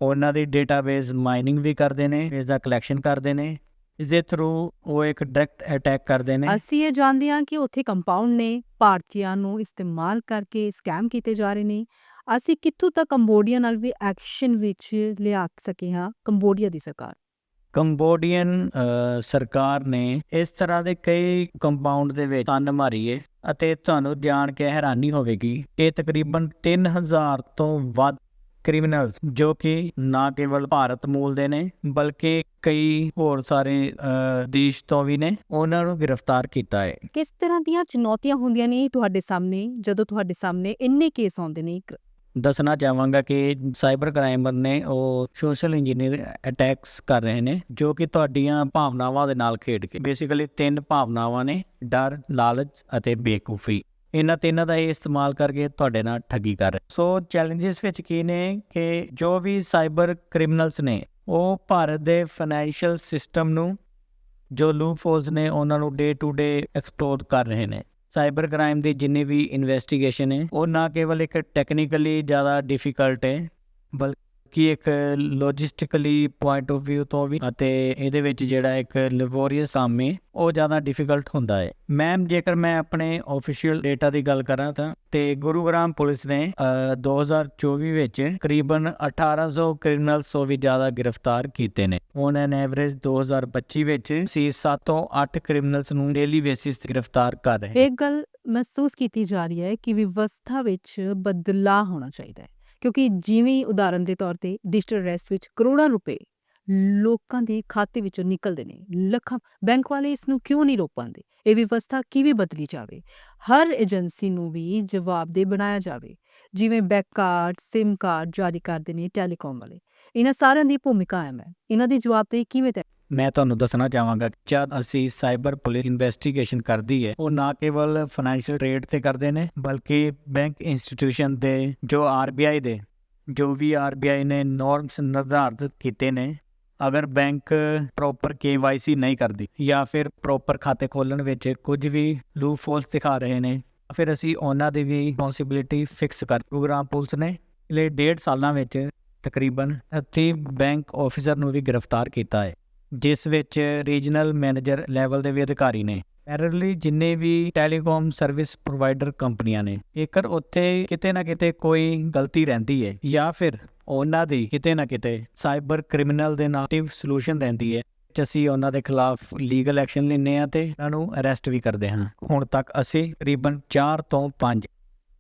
Speaker 12: ਉਹਨਾਂ ਦੀ ਡੇਟਾਬੇਸ ਮਾਈਨਿੰਗ ਵੀ ਕਰਦੇ ਨੇ, ਇਸ ਦਾ ਕਲੈਕਸ਼ਨ ਕਰਦੇ ਨੇ, ਇਸ ਦੇ ਥਰੂ ਉਹ ਇੱਕ ਡਾਇਰੈਕਟ ਅਟੈਕ ਕਰਦੇ ਨੇ।
Speaker 5: ਅਸੀਂ ਇਹ ਜਾਣਦੇ ਹਾਂ ਕਿ ਉੱਥੇ ਕੰਪਾਊਂਡ ਨੇ, ਭਾਰਤੀਆਂ ਨੂੰ ਇਸਤੇਮਾਲ ਕਰਕੇ ਸਕੈਮ ਕੀਤੇ ਜਾ ਰਹੇ ਨੇ। ਅਸੀਂ ਕਿੱਥੋਂ ਤੱਕ ਕੰਬੋਡੀਆ ਨਾਲ ਵੀ ਐਕਸ਼ਨ ਵਿੱਚ ਲਿਆ ਸਕੇ ਹਾਂ? ਕੰਬੋਡੀਆ ਦੀ ਸਰਕਾਰ,
Speaker 12: ਕੰਬੋਡੀਅਨ ਸਰਕਾਰ ਨੇ ਇਸ ਤਰ੍ਹਾਂ ਦੇ ਕਈ ਕੰਪਾਊਂਡ ਦੇ ਵਿੱਚ ਤੰਨ ਮਾਰੀ ਹੈ ਅਤੇ ਤੁਹਾਨੂੰ ਜਾਣ ਕੇ ਹੈਰਾਨੀ ਹੋਵੇਗੀ ਕਿ ਤਕਰੀਬਨ 3000 ਤੋਂ ਵੱਧ ਕ੍ਰਿਮੀਨਲਸ ਜੋ ਕਿ ਨਾ ਕੇਵਲ ਭਾਰਤ ਮੂਲ ਦੇ ਨੇ ਬਲਕਿ ਕਈ ਹੋਰ ਸਾਰੇ ਦੇਸ਼ ਤੋਂ ਵੀ ਨੇ, ਉਹਨਾਂ ਨੂੰ ਗ੍ਰਿਫਤਾਰ ਕੀਤਾ ਹੈ।
Speaker 5: ਕਿਸ ਤਰ੍ਹਾਂ ਦੀਆਂ ਚੁਣੌਤੀਆਂ ਹੁੰਦੀਆਂ ਨੇ ਤੁਹਾਡੇ ਸਾਹਮਣੇ ਜਦੋਂ ਤੁਹਾਡੇ ਸਾਹਮਣੇ ਇੰਨੇ ਕੇਸ ਆਉਂਦੇ ਨੇ?
Speaker 12: ਦੱਸਣਾ ਚਾਹਾਂਗਾ ਕਿ ਸਾਈਬਰ ਕ੍ਰਾਈਮਰ ਨੇ ਉਹ ਸੋਸ਼ਲ ਇੰਜੀਨੀਅਰ ਅਟੈਕਸ ਕਰ ਰਹੇ ਨੇ ਜੋ ਕਿ ਤੁਹਾਡੀਆਂ ਭਾਵਨਾਵਾਂ ਦੇ ਨਾਲ ਖੇਡ ਕੇ, ਬੇਸਿਕਲੀ 3 ਭਾਵਨਾਵਾਂ ਨੇ, ਡਰ, ਲਾਲਚ ਅਤੇ ਬੇਵਕੂਫੀ। ਇਹਨਾਂ ਤਿੰਨਾਂ ਦਾ ਇਹ ਇਸਤੇਮਾਲ ਕਰਕੇ ਤੁਹਾਡੇ ਨਾਲ ਠੱਗੀ ਕਰ ਰਹੇ। ਸੋ ਚੈਲੰਜਸ ਵਿੱਚ ਕੀ ਨੇ ਕਿ ਜੋ ਵੀ ਸਾਈਬਰ ਕ੍ਰਿਮੀਨਲਸ ਨੇ ਉਹ ਭਾਰਤ ਦੇ ਫਾਈਨੈਂਸ਼ੀਅਲ ਸਿਸਟਮ ਨੂੰ, ਜੋ ਲੂਪਹੋਲਸ ਨੇ, ਉਹਨਾਂ ਨੂੰ ਡੇ ਟੂ ਡੇ ਐਕਸਪਲੋਰ ਕਰ ਰਹੇ ਨੇ। ਸਾਈਬਰ ਕ੍ਰਾਈਮ ਦੀ ਜਿੰਨੀ ਵੀ ਇਨਵੈਸਟੀਗੇਸ਼ਨ ਹੈ ਉਹ ਨਾ ਕੇਵਲ ਇੱਕ ਟੈਕਨੀਕਲੀ ਜ਼ਿਆਦਾ ਡਿਫਿਕਲਟ ਹੈ ਬਲਕਿ ਇੱਕ ਲੌਜਿਸਟਿਕਲੀ ਪੁਆਇੰਟ ਆਫ ਵਿਊ ਤੋਂ ਵੀ, ਅਤੇ ਇਹਦੇ ਵਿੱਚ ਜਿਹੜਾ ਇੱਕ ਲੈਬੋਰੀਅਸ ਕੰਮ ਹੈ ਉਹ ਜ਼ਿਆਦਾ ਡਿਫਿਕਲਟ ਹੁੰਦਾ ਹੈ। ਮੈਮ, ਜੇਕਰ ਮੈਂ ਆਪਣੇ ਆਫੀਸ਼ੀਅਲ ਡੇਟਾ ਦੀ ਗੱਲ ਕਰਾਂ ਤਾਂ ਤੇ ਗੁਰੂਗ੍ਰਾਮ ਪੁਲਿਸ ਨੇ 2024 ਵਿੱਚ ਕਰੀਬਨ 1800 ਕ੍ਰਿਮੀਨਲਸ ਤੋਂ ਵੀ ਜ਼ਿਆਦਾ ਗ੍ਰਿਫਤਾਰ ਕੀਤੇ ਨੇ। ਔਨ ਐਨ ਐਵਰੇਜ 2025 ਵਿੱਚ ਅਸੀਂ 7 ਤੋਂ 8 ਕ੍ਰਿਮੀਨਲਸ ਨੂੰ ਡੇਲੀ ਬੇਸਿਸ ਤੇ ਗ੍ਰਿਫਤਾਰ ਕਰ ਰਹੇ।
Speaker 5: ਇੱਕ ਗੱਲ ਮਹਿਸੂਸ ਕੀਤੀ ਜਾ ਰਹੀ ਹੈ ਕਿ ਵਿਵਸਥਾ ਵਿੱਚ ਬਦਲਾਅ ਹੋਣਾ ਚਾਹੀਦਾ ਹੈ। ਕਿਉਂਕਿ ਜਿਵੇਂ ਉਦਾਹਰਨ ਦੇ ਤੌਰ ਤੇ ਡਿਜੀਟਲ ਅਰੈਸਟ ਵਿੱਚ ਕਰੋੜਾਂ ਰੁਪਏ ਲੋਕਾਂ ਦੇ ਖਾਤੇ ਵਿੱਚੋਂ ਨਿਕਲਦੇ ਨੇ, ਲੱਖਾਂ ਬੈਂਕ ਵਾਲੇ ਇਸ ਨੂੰ ਕਿਉਂ ਨਹੀਂ ਰੋਕ ਪਾਉਂਦੇ? ਇਹ ਵਿਵਸਥਾ ਕਿਵੇਂ ਬਦਲੀ ਜਾਵੇ? ਹਰ ਏਜੰਸੀ ਨੂੰ ਵੀ ਜਵਾਬਦੇਹ ਬਣਾਇਆ ਜਾਵੇ, ਜਿਵੇਂ ਬੈਕ ਕਾਰਡ, ਸਿਮ ਕਾਰਡ ਜਾਰੀ ਕਰਦੇ ਨੇ ਟੈਲੀਕਾਮ ਵਾਲੇ। ਇਹਨਾਂ ਸਾਰਿਆਂ ਦੀ ਭੂਮਿਕਾ ਅਹਿਮ ਹੈ। ਇਹਨਾਂ ਦੀ ਜਵਾਬਦੇਹੀ ਕਿਵੇਂ ਤੈਅ?
Speaker 12: ਮੈਂ ਤੁਹਾਨੂੰ ਦੱਸਣਾ ਚਾਹਾਂਗਾ ਕਿ ਜਦ ਅਸੀਂ ਸਾਈਬਰ ਪੁਲਿਸ ਇਨਵੈਸਟੀਗੇਸ਼ਨ ਕਰਦੀ ਹੈ, ਉਹ ਨਾ ਕੇਵਲ ਫਾਈਨੈਂਸ਼ੀਅਲ ਟ੍ਰੇਡ ਤੇ ਕਰਦੇ ਨੇ, ਬਲਕਿ ਬੈਂਕ ਇੰਸਟੀਟਿਊਸ਼ਨ ਦੇ ਜੋ ਵੀ ਆਰਬੀਆਈ ਨੇ ਨੋਰਮਸ ਨਿਰਧਾਰਿਤ ਕੀਤੇ ਨੇ, ਅਗਰ ਬੈਂਕ ਪ੍ਰੋਪਰ KYC ਨਹੀਂ ਕਰਦੀ ਜਾਂ ਫਿਰ ਪ੍ਰੋਪਰ ਖਾਤੇ ਖੋਲ੍ਹਣ ਵਿੱਚ ਕੁਝ ਵੀ ਲੂਪਹੋਲਸ ਦਿਖਾ ਰਹੇ ਨੇ, ਫਿਰ ਅਸੀਂ ਉਹਨਾਂ ਦੀ ਵੀ ਰਿਸਪੌਂਸਿਬਿਲਿਟੀ ਫਿਕਸ ਕਰ। ਗੁਰੂਗ੍ਰਾਮ ਪੁਲਿਸ ਨੇ ਪਿਛਲੇ 1.5 ਸਾਲਾਂ ਵਿੱਚ ਤਕਰੀਬਨ 30 ਬੈਂਕ ਆਫੀਸਰ ਨੂੰ ਵੀ ਗ੍ਰਿਫਤਾਰ ਕੀਤਾ ਹੈ, ਜਿਸ ਵਿੱਚ ਰੀਜਨਲ ਮੈਨੇਜਰ ਲੈਵਲ ਦੇ ਵੀ ਅਧਿਕਾਰੀ ਨੇ। ਪੈਰਲਲੀ ਜਿੰਨੇ ਵੀ ਟੈਲੀਕਾਮ ਸਰਵਿਸ ਪ੍ਰੋਵਾਈਡਰ ਕੰਪਨੀਆਂ ਨੇ, ਜੇਕਰ ਉੱਥੇ ਕਿਤੇ ਨਾ ਕਿਤੇ ਕੋਈ ਗਲਤੀ ਰਹਿੰਦੀ ਹੈ ਜਾਂ ਫਿਰ ਉਹਨਾਂ ਦੀ ਕਿਤੇ ਨਾ ਕਿਤੇ ਸਾਈਬਰ ਕ੍ਰਿਮੀਨਲ ਦੇ ਨਾਲ ਐਕਟਿਵ ਸੋਲੂਸ਼ਨ ਰਹਿੰਦੀ ਹੈ, ਅਸੀਂ ਉਹਨਾਂ ਦੇ ਖਿਲਾਫ ਲੀਗਲ ਐਕਸ਼ਨ ਲੈਂਦੇ ਹਾਂ ਤੇ ਉਹਨਾਂ ਨੂੰ ਅਰੈਸਟ ਵੀ ਕਰਦੇ ਹਾਂ। ਹੁਣ ਤੱਕ ਅਸੀਂ ਤਕਰੀਬਨ 4 ਤੋਂ 5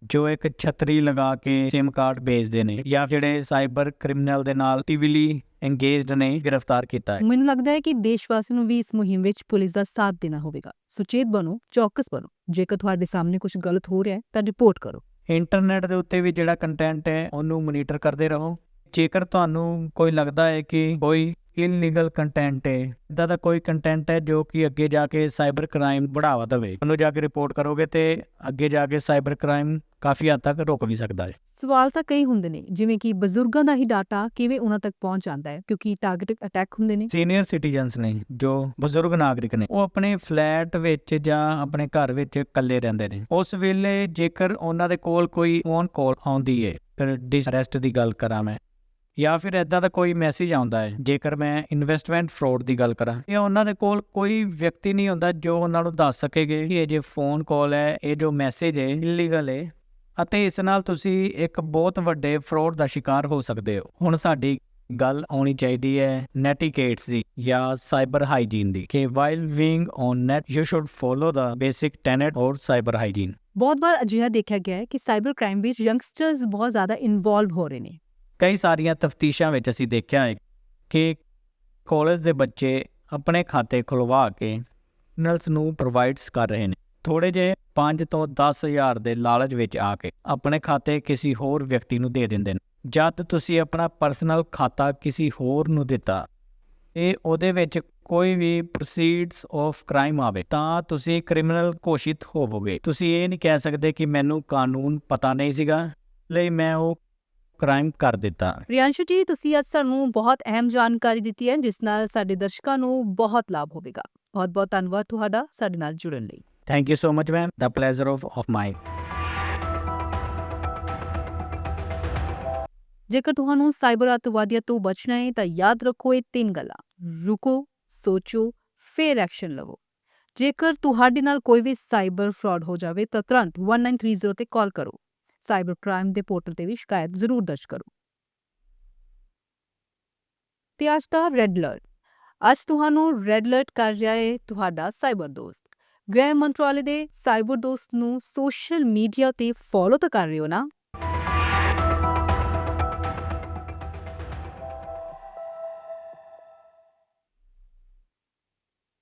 Speaker 12: ਜੋ ਇੱਕ ਛਤਰੀ ਲਗਾ ਕੇ ਸਿਮ ਕਾਰਡ ਵੇਚਦੇ ਨੇ ਜਾਂ ਜਿਹੜੇ ਸਾਈਬਰ ਕ੍ਰਿਮੀਨਲ ਦੇ ਨਾਲ ਐਕਟਿਵਲੀ ਇੰਗੇਜਡ ਨੇ, ਗ੍ਰਿਫਤਾਰ ਕੀਤਾ ਹੈ।
Speaker 5: ਮੈਨੂੰ ਲੱਗਦਾ ਹੈ ਕਿ ਦੇਸ਼ ਵਾਸੀਆਂ ਨੂੰ ਵੀ ਇਸ ਮੁਹਿੰਮ ਵਿੱਚ ਪੁਲਿਸ ਦਾ ਸਾਥ ਦੇਣਾ ਹੋਵੇਗਾ। ਸੁਚੇਤ ਬਣੋ, ਚੌਕਸ ਬਣੋ। ਜੇਕਰ ਤੁਹਾਡੇ ਸਾਹਮਣੇ ਕੁਝ ਗਲਤ ਹੋ ਰਿਹਾ ਹੈ ਤਾਂ ਰਿਪੋਰਟ ਕਰੋ।
Speaker 12: ਇੰਟਰਨੈਟ ਦੇ ਉੱਤੇ ਵੀ ਜਿਹੜਾ ਕੰਟੈਂਟ ਹੈ ਉਹਨੂੰ ਮੋਨੀਟਰ ਕਰਦੇ ਰਹੋ। ਜੇਕਰ ਤੁਹਾਨੂੰ ਕੋਈ ਲੱਗਦਾ ਹੈ ਕਿ ਕੋਈ ਇਲੀਗਲ ਕੰਟੈਂਟ ਹੈ, ਇੱਦਾਂ ਦਾ ਕੋਈ ਕੰਟੈਂਟ ਹੈ ਜੋ ਕਿ ਅੱਗੇ ਜਾ ਕੇ ਸਾਈਬਰ ਕ੍ਰਾਈਮ बढ़ावा ਦੇਵੇ, ਉਹਨੂੰ ਜਾ ਕੇ ਰਿਪੋਰਟ ਕਰੋਗੇ ਤੇ ਅੱਗੇ ਜਾ ਕੇ ਸਾਈਬਰ ਕ੍ਰਾਈਮ ਕਾਫੀ ਹੱਦ ਤੱਕ ਰੁਕ ਵੀ ਸਕਦਾ ਹੈ।
Speaker 5: ਸਵਾਲ ਤਾਂ ਕਈ ਹੁੰਦੇ ਨੇ, ਜਿਵੇਂ ਕਿ ਬਜ਼ੁਰਗਾਂ ਦਾ ਹੀ ਡਾਟਾ ਕਿਵੇਂ ਉਹਨਾਂ ਤੱਕ ਪਹੁੰਚ ਜਾਂਦਾ ਹੈ, ਕਿਉਂਕਿ ਟਾਰਗੇਟਡ ਅਟੈਕ ਹੁੰਦੇ ਨੇ।
Speaker 12: ਸੀਨੀਅਰ ਸਿਟੀਜ਼ਨਸ ਨੇ, ਜੋ ਬਜ਼ੁਰਗ ਨਾਗਰਿਕ ਨੇ, ਉਹ ਆਪਣੇ ਫਲੈਟ ਵਿੱਚ ਜਾਂ ਆਪਣੇ ਘਰ ਵਿੱਚ ਇਕੱਲੇ ਰਹਿੰਦੇ ਨੇ। ਉਸ ਵੇਲੇ ਜੇਕਰ ਉਹਨਾਂ ਦੇ ਕੋਲ ਕੋਈ ਫੋਨ ਕਾਲ ਆਉਂਦੀ ਹੈ, ਫਿਰ ਅਰੈਸਟ ਦੀ ਗੱਲ ਕਰਾਂ ਮੈਂ, ਜਾਂ ਫਿਰ ਇੱਦਾਂ ਦਾ ਕੋਈ ਮੈਸੇਜ ਆਉਂਦਾ ਹੈ, ਜੇਕਰ ਮੈਂ ਇਨਵੈਸਟਮੈਂਟ ਫਰੋਡ ਦੀ ਗੱਲ ਕਰਾਂ, ਜਾਂ ਉਹਨਾਂ ਦੇ ਕੋਲ ਕੋਈ ਵਿਅਕਤੀ ਨਹੀਂ ਹੁੰਦਾ ਜੋ ਉਹਨਾਂ ਨੂੰ ਦੱਸ ਸਕੇਗੇ ਕਿ ਇਹ ਜੇ ਫੋਨ ਕਾਲ ਹੈ, ਇਹ ਜੋ ਮੈਸੇਜ ਹੈ ਇਲੀਗਲ ਹੈ, ਅਤੇ ਇਸ ਨਾਲ ਤੁਸੀਂ ਇੱਕ ਬਹੁਤ ਵੱਡੇ ਫਰੋਡ ਦਾ ਸ਼ਿਕਾਰ ਹੋ ਸਕਦੇ ਹੋ। ਹੁਣ ਸਾਡੀ ਗੱਲ ਆਉਣੀ ਚਾਹੀਦੀ ਹੈ ਨੈਟੀਕੇਟਸ ਦੀ ਜਾਂ ਸਾਈਬਰ ਹਾਈਜੀਨ ਦੀ, ਕਿ while being on net you should follow the basic tenant ਔਰ ਸਾਈਬਰ ਹਾਈਜੀਨ।
Speaker 5: ਬਹੁਤ ਵਾਰ ਅਜਿਹਾ ਦੇਖਿਆ ਗਿਆ ਹੈ ਕਿ ਸਾਈਬਰ ਕ੍ਰਾਈਮ ਵਿੱਚ ਯੰਗਸਟਰਸ ਬਹੁਤ ਜ਼ਿਆਦਾ ਇਨਵੋਲਵ ਹੋ ਰਹੇ ਨੇ।
Speaker 12: ਕਈ ਸਾਰੀਆਂ ਤਫਤੀਸ਼ਾਂ ਵਿੱਚ ਅਸੀਂ ਦੇਖਿਆ ਹੈ ਕਿ ਕਾਲਜ ਦੇ ਬੱਚੇ ਆਪਣੇ ਖਾਤੇ ਖੁਲਵਾ ਕੇ ਨਲਸ ਨੂੰ ਪ੍ਰੋਵਾਈਡਸ ਕਰ ਰਹੇ ਨੇ। ਥੋੜੇ ਜਿਹੇ 5 ਤੋਂ 10 ਹਜ਼ਾਰ ਦੇ ਲਾਲਚ ਵਿੱਚ ਆ ਕੇ ਆਪਣੇ ਖਾਤੇ ਕਿਸੇ ਹੋਰ ਵਿਅਕਤੀ ਨੂੰ ਦੇ ਦਿੰਦੇ ਨੇ। ਜਦ ਤੁਸੀਂ ਆਪਣਾ ਪਰਸਨਲ ਖਾਤਾ ਕਿਸੇ ਹੋਰ ਨੂੰ ਦਿੱਤਾ ਤੇ ਉਹਦੇ ਵਿੱਚ ਕੋਈ ਵੀ ਪ੍ਰੋਸੀਡਸ ਆਫ ਕ੍ਰਾਈਮ ਆਵੇ ਤਾਂ ਤੁਸੀਂ ਕ੍ਰਿਮੀਨਲ ਘੋਸ਼ਿਤ ਹੋਵੋਗੇ। ਤੁਸੀਂ ਇਹ ਨਹੀਂ ਕਹਿ ਸਕਦੇ ਕਿ ਮੈਨੂੰ ਕਾਨੂੰਨ ਪਤਾ ਨਹੀਂ ਸੀਗਾ ਲਈ ਮੈਂ ਉਹ ਕ੍ਰਾਈਮ ਕਰ ਦਿੱਤਾ।
Speaker 5: ਪ੍ਰਿयांशु ਜੀ, ਤੁਸੀਂ ਅੱਜ ਸਾਨੂੰ ਬਹੁਤ ਅਹਿਮ ਜਾਣਕਾਰੀ ਦਿੱਤੀ ਹੈ, ਜਿਸ ਨਾਲ ਸਾਡੇ ਦਰਸ਼ਕਾਂ ਨੂੰ ਬਹੁਤ ਲਾਭ ਹੋਵੇਗਾ। ਬਹੁਤ ਬਹੁਤ ਧੰਨਵਾਦ ਤੁਹਾਡਾ ਸਾਡੇ ਨਾਲ ਜੁੜਨ ਲਈ।
Speaker 12: Thank you so much ma'am, the pleasure of my.
Speaker 5: ਜੇਕਰ ਤੁਹਾਨੂੰ ਸਾਈਬਰ ਅੱਤਵਾਦੀਆਂ ਤੋਂ ਬਚਣਾ ਹੈ ਤਾਂ ਯਾਦ ਰੱਖੋ ਇਹ 3 ਗੱਲਾਂ। ਰੁਕੋ, ਸੋਚੋ, ਫਿਰ ਐਕਸ਼ਨ ਲਵੋ। ਜੇਕਰ ਤੁਹਾਡੇ ਨਾਲ ਕੋਈ ਵੀ ਸਾਈਬਰ ਫਰਾਡ ਹੋ ਜਾਵੇ ਤਾਂ ਤੁਰੰਤ 1930 ਤੇ ਕਾਲ ਕਰੋ। ਸਾਈਬਰ ਕ੍ਰਾਈਮ ਦੇ ਪੋਰਟਲ ਤੇ ਵੀ ਸ਼ਿਕਾਇਤ ਜ਼ਰੂਰ ਦਰਜ ਕਰੋ। ਤੇ ਅੱਜ ਦਾ ਰੈੱਡ ਅਲਰਟ। ਅੱਜ ਤੁਹਾਨੂੰ ਰੈੱਡ ਅਲਰਟ ਕਰ ਰਿਹਾ ਹੈ ਤੁਹਾਡਾ ਸਾਈਬਰ ਦੋਸਤ। ਗ੍ਰਹਿ ਮੰਤਰਾਲੇ ਦੇ ਸਾਈਬਰ ਦੋਸਤ ਨੂੰ ਸੋਸ਼ਲ ਮੀਡੀਆ ਤੇ ਫੋਲੋ ਤਾਂ ਕਰ ਰਹੇ ਹੋ ਨਾ?